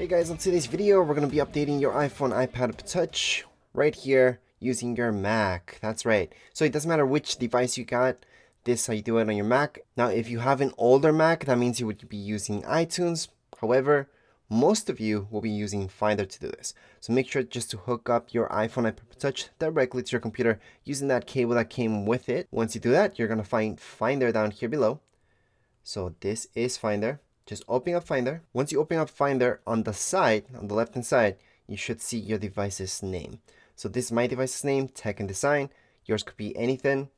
Hey guys, on today's video, we're going to be updating your iPhone, iPad Touch right here using your Mac. That's right. So it doesn't matter which device you got, this is how you do it on your Mac. Now, if you have an older Mac, that means you would be using iTunes. However, most of you will be using Finder to do this. So make sure just to hook up your iPhone, iPad Touch directly to your computer using that cable that came with it. Once you do that, you're going to find Finder down here below. So this is Finder. Just open up Finder. Once you open up Finder, on the side, on the left hand side, you should see your device's name. So this is my device's name, Tech and Design. Yours could be anything.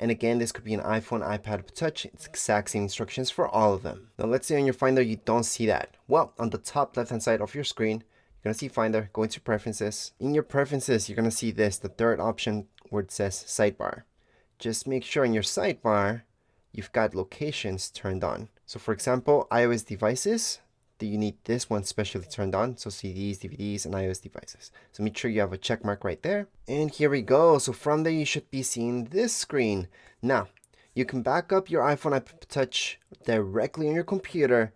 And again, this could be an iPhone, iPad Touch. It's exact same instructions for all of them. Now let's say on your Finder you don't see that. Well, on the top left hand side of your screen, you're going to see Finder. Go into Preferences. In your Preferences, you're going to see this, the third option where it says Sidebar. Just make sure in your sidebar, you've got locations turned on. So for example, iOS devices, you need this one specially turned on. So CDs, DVDs, and iOS devices. So make sure you have a check mark right there. And here we go. So from there, you should be seeing this screen. Now, you can back up your iPhone, iPad Touch directly on your computer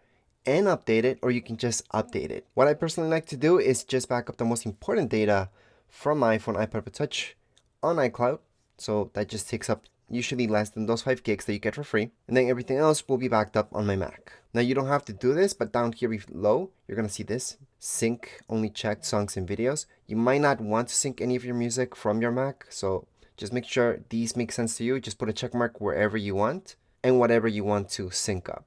and update it, or you can just update it. What I personally like to do is just back up the most important data from my iPhone, iPad Touch on iCloud. So that just takes up usually less than those 5 gigs that you get for free. And then everything else will be backed up on my Mac. Now you don't have to do this, but down here below, you're going to see this. Sync only checked songs and videos. You might not want to sync any of your music from your Mac. So just make sure these make sense to you. Just put a check mark wherever you want and whatever you want to sync up.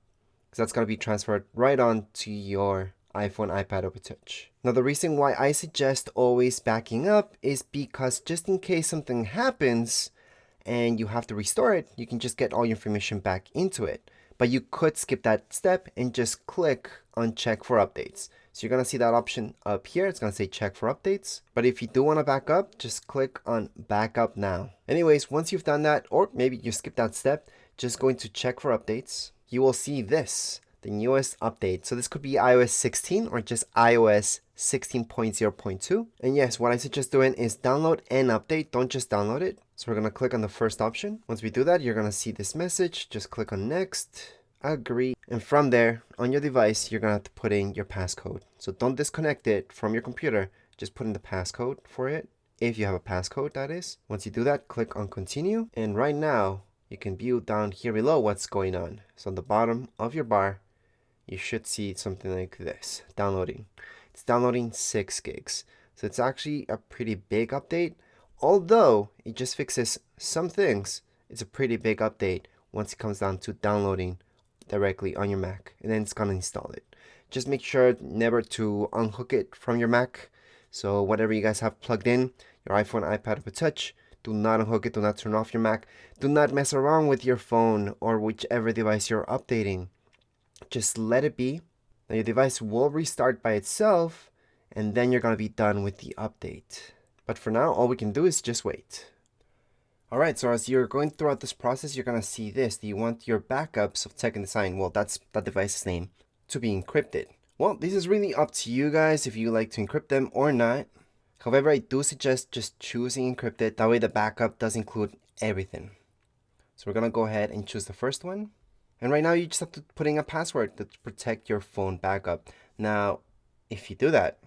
Because that's going to be transferred right on to your iPhone, iPad, or Touch. Now the reason why I suggest always backing up is because just in case something happens and you have to restore it, you can just get all your information back into it. But you could skip that step and just click on check for updates. So you're going to see that option up here. It's going to say check for updates. But if you do want to back up, just click on backup now. Anyways, once you've done that, or maybe you skip that step, just go into check for updates. You will see this, the newest update. So this could be iOS 16 or just iOS 16.0.2. And yes, what I suggest doing is download and update. Don't just download it. So we're going to click on the first option. Once we do that, you're going to see this message. Just click on next, agree. And from there, on your device, you're going to have to put in your passcode. So don't disconnect it from your computer. Just put in the passcode for it. If you have a passcode, that is. Once you do that, click on continue. And right now, you can view down here below what's going on. So on the bottom of your bar, you should see something like this, downloading. It's downloading 6 gigs. So it's actually a pretty big update. Although it just fixes some things, it's a pretty big update once it comes down to downloading directly on your Mac. And then it's going to install it. Just make sure never to unhook it from your Mac. So whatever you guys have plugged in, your iPhone, iPad, or Touch, do not unhook it. Do not turn off your Mac. Do not mess around with your phone or whichever device you're updating. Just let it be. Now your device will restart by itself, and then you're going to be done with the update. But for now, all we can do is just wait. Alright, so as you're going throughout this process, you're going to see this. Do you want your backups of Tech and Design, well, that's that device's name, to be encrypted? Well, this is really up to you guys if you like to encrypt them or not. However, I do suggest just choosing encrypted. That way the backup does include everything. So we're going to go ahead and choose the first one. And right now you just have to put in a password to protect your phone backup. Now, if you do that,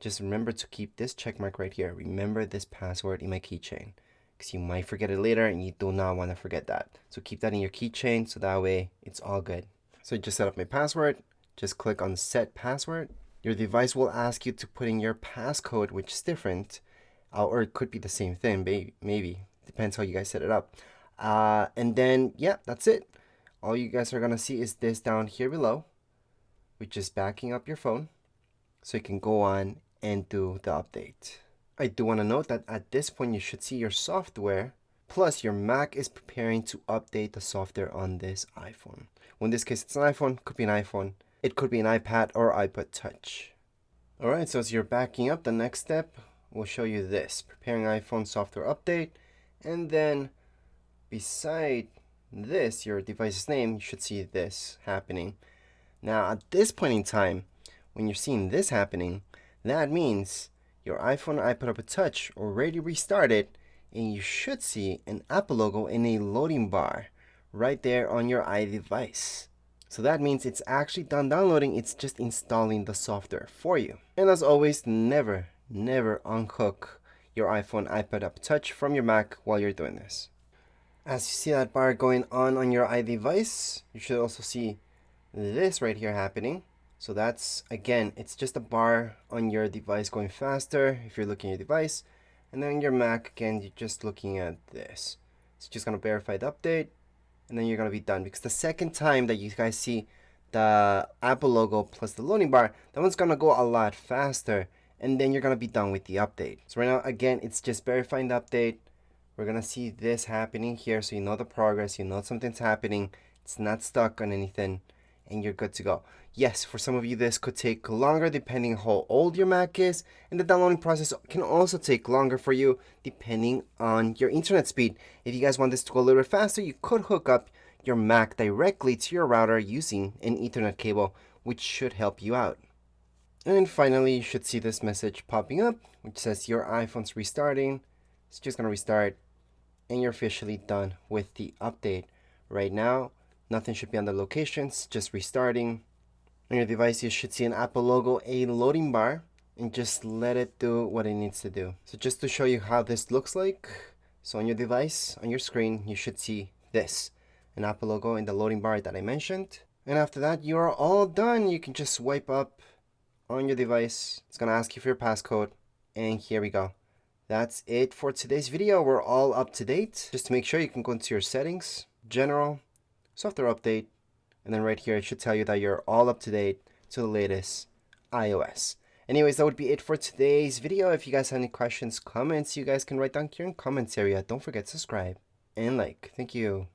just remember to keep this check mark right here. Remember this password in my keychain, because you might forget it later and you do not want to forget that. So keep that in your keychain so that way it's all good. So just set up my password. Just click on set password. Your device will ask you to put in your passcode, which is different, or it could be the same thing, maybe. Depends how you guys set it up. And then, yeah, that's it. All you guys are going to see is this down here below, which is backing up your phone so you can go on and do the update. I do want to note that at this point you should see your software, plus your Mac is preparing to update the software on this iPhone. Well, in this case it's an iPhone, could be an iPhone, it could be an iPad or iPad Touch. Alright, so as you're backing up, the next step will show you this, preparing iPhone software update, and then beside this, your device's name, you should see this happening. Now at this point in time, when you're seeing this happening, that means your iPhone, iPad, or Touch already restarted, and you should see an Apple logo in a loading bar right there on your iDevice. So that means it's actually done downloading, it's just installing the software for you. And as always, never unhook your iPhone, iPad App Touch from your Mac while you're doing this. As you see that bar going on your iDevice, you should also see this right here happening. So that's, again, it's just a bar on your device going faster if you're looking at your device. And then your Mac, again, you're just looking at this. It's just going to verify the update, and then you're going to be done. Because the second time that you guys see the Apple logo plus the loading bar, that one's going to go a lot faster, and then you're going to be done with the update. So right now, again, it's just verifying the update. We're going to see this happening here, so you know the progress, you know something's happening, it's not stuck on anything, and you're good to go. Yes, for some of you this could take longer depending how old your Mac is, and the downloading process can also take longer for you depending on your internet speed. If you guys want this to go a little bit faster, you could hook up your Mac directly to your router using an Ethernet cable, which should help you out. And then finally, you should see this message popping up, which says your iPhone's restarting. It's just going to restart, and you're officially done with the update. Right now, nothing should be on the locations, just restarting. On your device, you should see an Apple logo, a loading bar, and just let it do what it needs to do. So just to show you how this looks like, so on your device, on your screen, you should see this, an Apple logo in the loading bar that I mentioned. And after that, you are all done. You can just swipe up on your device. It's gonna ask you for your passcode, and here we go. That's it for today's video. We're all up to date. Just to make sure, you can go into your settings, general, software update, and then right here it should tell you that you're all up to date to the latest iOS. Anyways, that would be it for today's video. If you guys have any questions, comments, you guys can write down here in comments area. Don't forget to subscribe and like. Thank you.